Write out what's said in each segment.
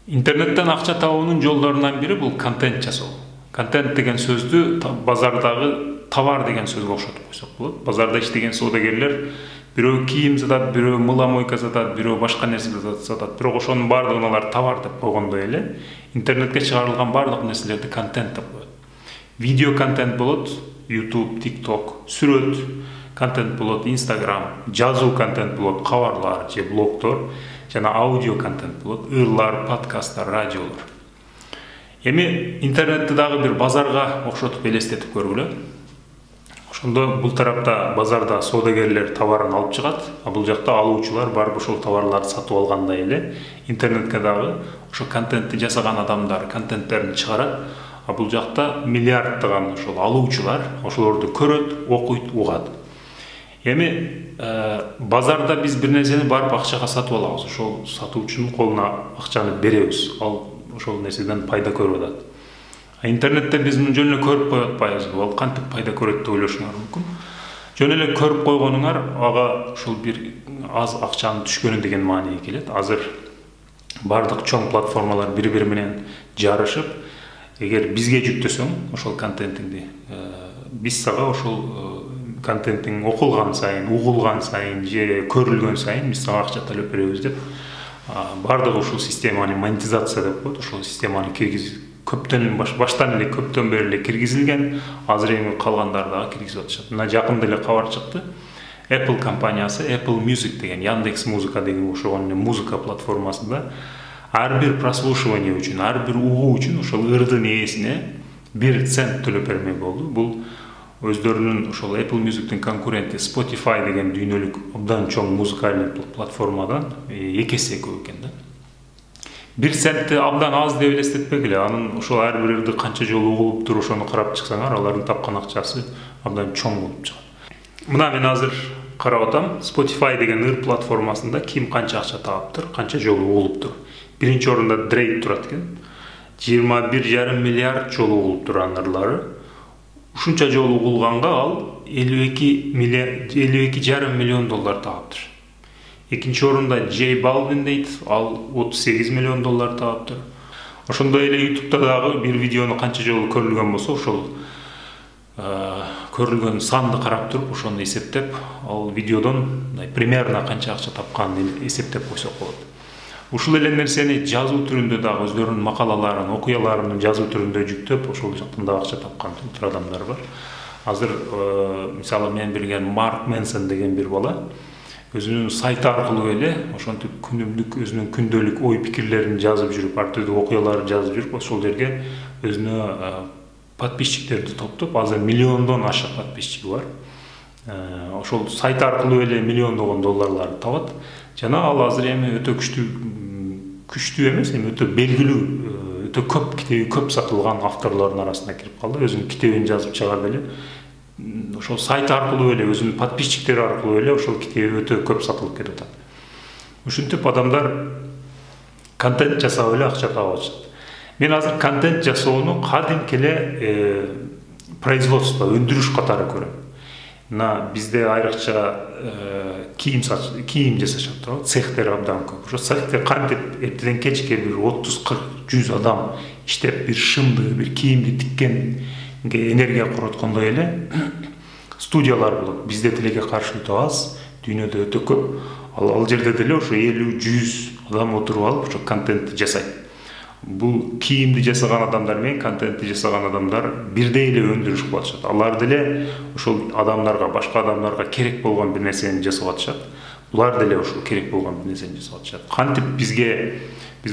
Интернеттен акча табуунун жолдорунан бири бул контент жасоо. Контент деген сөздү базардагы товар деген сөзгө окшотуп койсок болот. Базарда иштеген соодагерлер бирөө кийим сатат, бирөө мыламойка сатат, бирөө башка нерсе сатат. Бирок ошонун баардыгын алар товар деп койгондой эле интернетке чыгарылган баардык нерселерди контент деп коет. Видео контент болот, YouTube, TikTok, сүрөт контент болот, Instagram, жазуу контент болот, кабарлар же блогдор, жана аудио контент болот, ырлар, подкасттар, радиолор. Эми интернетти дагы бир базарга окшотуп элестетип көргүлө. Ошондо бул тарапта базарда соодагерлер товарын алып чыгат, а бул жакта алуучулар барып ошол товарларды сатып алгандай эле интернетке дагы ошо контентти жасаган адамдар контенттерин чыгарат, а бул жакта миллиарддаган ошол алуучулар ошолорду көрөт, окуйт, угат. Эми базарда биз бир нерсени барып акчага сатып алабыз. Ошол сатуучунун колуна акчаны беребиз. Ал ошол нерседен пайда көрүп атат. А интернетте биз муну жөн эле көрүп коюп атпайбызбы? Ал кантип пайда көрөт деп ойлошуңар мүмкүн. Жөн эле көрүп койгонуңар ага ушул бир аз акчанын түшкөнү деген маанайга келет. Азыр бардык чоң платформалар бири-бири менен жарышып, эгер бизге жүктөсөң ошол контентиңди, биз сага ошол контенттин окулган сайын, угулган сайын же көрүлгөн сайын биз сага акча төлөп беребиз деп бардыгы ушул системаны монетизация деп коет. Ошол системаны көптөн баштан эле көптөн бери эле киргизилген, азыр эми калгандары дагы киргизип атышат. Мына жакында эле кабар чыкты. Apple компаниясы Apple Music деген, Яндекс Музыка деген ошогон музыка платформасында ар бир прослушивание үчүн, ар бир угуу үчүн ошол ырдын ээсине 1 цент төлөп бермек болду. Бул өздөрүнүн ошол Apple Music'тин конкуренти Spotify деген дүйнөлүк абдан чоң музыкалдык платформадан 2 эсе көп экен да. 1 центти абдан аз деп элестетпегиле. Анын ошол ар бир ырды канча жолу угулуп туруп ошону карап чыксаңар, алардын тапкан акчасы абдан чоң болуп чыгат. Мына мен азыр карап атам, Spotify деген ыр платформасында ким канча акча таптыр, канча жолу угулуптур. Биринчи орунда Drake турат экен. 21,5 миллиард жолу угулуптур анын ырлары. Ушунча жолу угулганга ал 52,5 миллион доллар таптыр. Экинчи орунда J Balvin дейт, ал 38 миллион доллар таптыр. Ошондой эле YouTube'да дагы бир видеону канча жолу көрүлгөн болсо, ошол көрүлгөн санды карап туруп, ошону эсептеп, ал видеодон примерно канча акча тапканын эсептеп койсок болот. Ушул эле нерсени жазуу түрүндө дагы өздөрүнүн макалаларын, окуяларын жазуу түрүндө жүктөп, ошол жактан да акча тапкан адамдар бар. Азыр мисалы менен билген Марк Менсон деген бир бала өзүнүн сайты аркылуу эле ошентип күнүмдүк өзүнүн күндөлүк ой пикирлерин жазып жүрүп, ар түрдүү окуяларын жазып жүрүп, ошол жерге өзүнө подписчиктерди топтоп, азыр миллиондон ашык подписчиги бар. Ошол сайт аркылуу эле миллиондогон долларларды табат. Жана ал азыр эми өтө күчтүү эмес, эми өтө белгилүү, өтө көп китеби көп сатылган авторлордун арасына кирип калды. Өзүнүн китебин жазып чыгарып эле ошол сайт аркылуу эле өзүнүн подписчиктери аркылуу эле ошол китеби өтө көп сатылып кетип атат. Ушинтип адамдар контент жасап эле акча таап атышат. Мен азыр контент жасоону кадимки эле производство, өндүрүш катары көрөм. Мына бизде айрыкча кийим жасашат турат, цехтер абдан көп. Ошо цехте кантип эртеден кечке бир 30-40-100 адам иштеп бир шымды, бир кийимди тиккенге энергия короткондой эле студиялар болот. Бизде тилеге каршы өтө аз, дүйнөдө өтө көп. Ал жерде деле ошо 50-100 адам отуруп алып ошо контентти жасайт. Бул кийимди жасаган адамдар менен контентти жасаган адамдар бирдей эле өндүрүш кылып атышат. Алар деле ошол адамдарга, башка адамдарга керек болгон бир нерсени жасап атышат. Булар деле ошол керек болгон бир нерсени жасап атышат. Кантип биз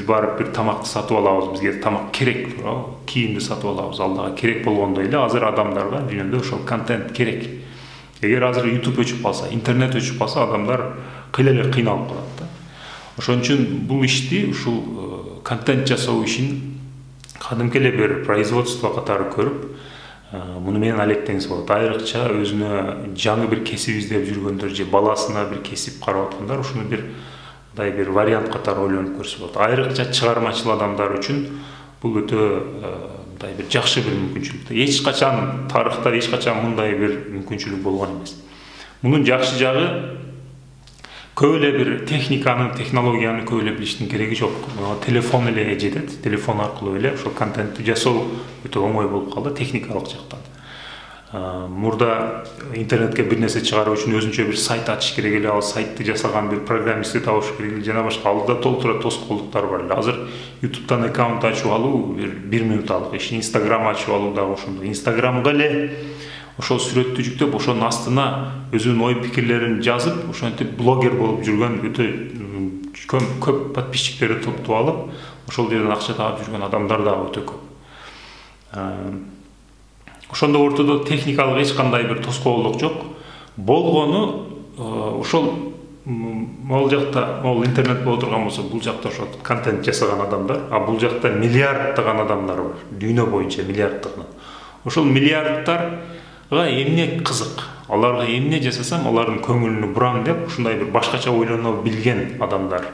барып бир тамакты сатып алабыз, бизге тамак керек, кийимди сатып алабыз, ал дагы керек болгондой эле азыр адамдарга дүйнөдө ошол контент керек. Эгер азыр YouTube өчүп калса, интернет өчүп калса, адамдар эле кыйналып калат да. Ошон үчүн бул ишти, ушул контент жасоо ишин кадимки эле бир производство катары көрүп, муну менен алектеңиз болот. Айрыкча өзүнө жаңы бир кесип издеп жүргөндөр же баласына бир кесип карап аткандар ушуну бир вариант катары ойлонуп көрсө болот. Айрыкча чыгармачыл адамдар үчүн бул өтө бир жакшы бир мүмкүнчүлүк. Эч качан тарыхта эч качан мындай бир мүмкүнчүлүк болгон эмес. Мунун жакшы жагы көп эле бир техниканы, технологияны көп эле билиштин кереги жок. Телефон эле жетет, телефон аркылуу эле ошол контентти жасоо өтө оңой болуп калды техникалык жактан. Мурда интернетке бир нерсе чыгаруу үчүн өзүнчө бир сайт ачыш керек эле, ал сайтты жасаган бир программистти табыш керек эле, жана башка алдыда толтура тоскоолдуктар бар эле. Азыр YouTube'дан аккаунт ачып алуу бир минуталык иш, Instagram ачып алуу дагы ошондой. Instagramга эле ошол сүрөттү жүктөп, ошонун астына өзүнүн ой пикирлерин жазып, ошентип блогер болуп жүргөн өтө көп подписчиктерди топтоп алып, ошол жерден акча таап жүргөн адамдар дагы өтө көп. Ошондо ортодо техникалык эч кандай бир тоскоолдук жок. Болгону ошол могул жакта, могул интернет боло турган болсо, бул жакта ошол контент жасаган адамдар, а бул жакта миллиарддаган адамдар бар. Дүйнө боюнча миллиарддаган. Ошол миллиардтарга эмне кызык, аларга эмне жасасам алардын көңүлүнө бурам деп, ушундай бир башкача ойлоно билген адамдар,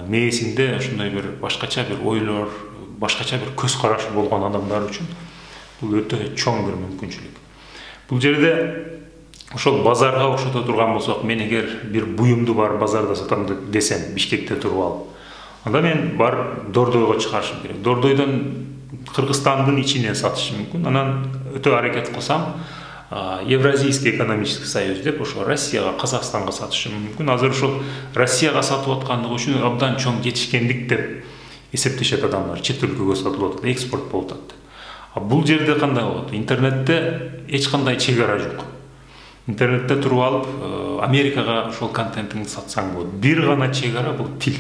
мээсинде ушундай бир башкача бир ойлор, башкача бир көз карашы болгон адамдар үчүн бул өтө чоң бир мүмкүнчүлүк. Бул жерде ошол базарга окшото турган болсок, мен эгер бир буюмду бар базарда сатам десем, Бишкекте туруп алып, анда мен бар Дордойго чыгарышым керек. Дордойдон Кыргызстандын ичинен сатышым мүмкүн. Анан өтө аракет кылсам, Евразийский экономический союз деп ошо Россияга, Казакстанга сатышым мүмкүн. Азыр ошол Россияга сатып аткандыгы үчүн абдан чоң жетишкендик деп эсептешет адамдар. Чет өлкөгө сатылып атат, экспорт болуп атат. А бул жерде кандай болот? Интернетте эч кандай чек ара жок. Интернетте туруп алып, Америкага ошол контентиңди сатсаң болот. Бир гана чек ара бул тил.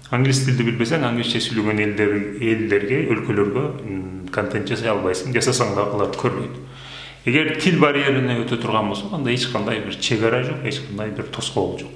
Англис тилди билбесең, англисче сүйлөгөн элдерге, өлкөлөргө контент жасай албайсың, жасасаң да алар көрбөйт. Эгер тил барьерине өтө турган болсо, анда эч кандай бир чек ара жок, эч кандай бир тоскоол жок.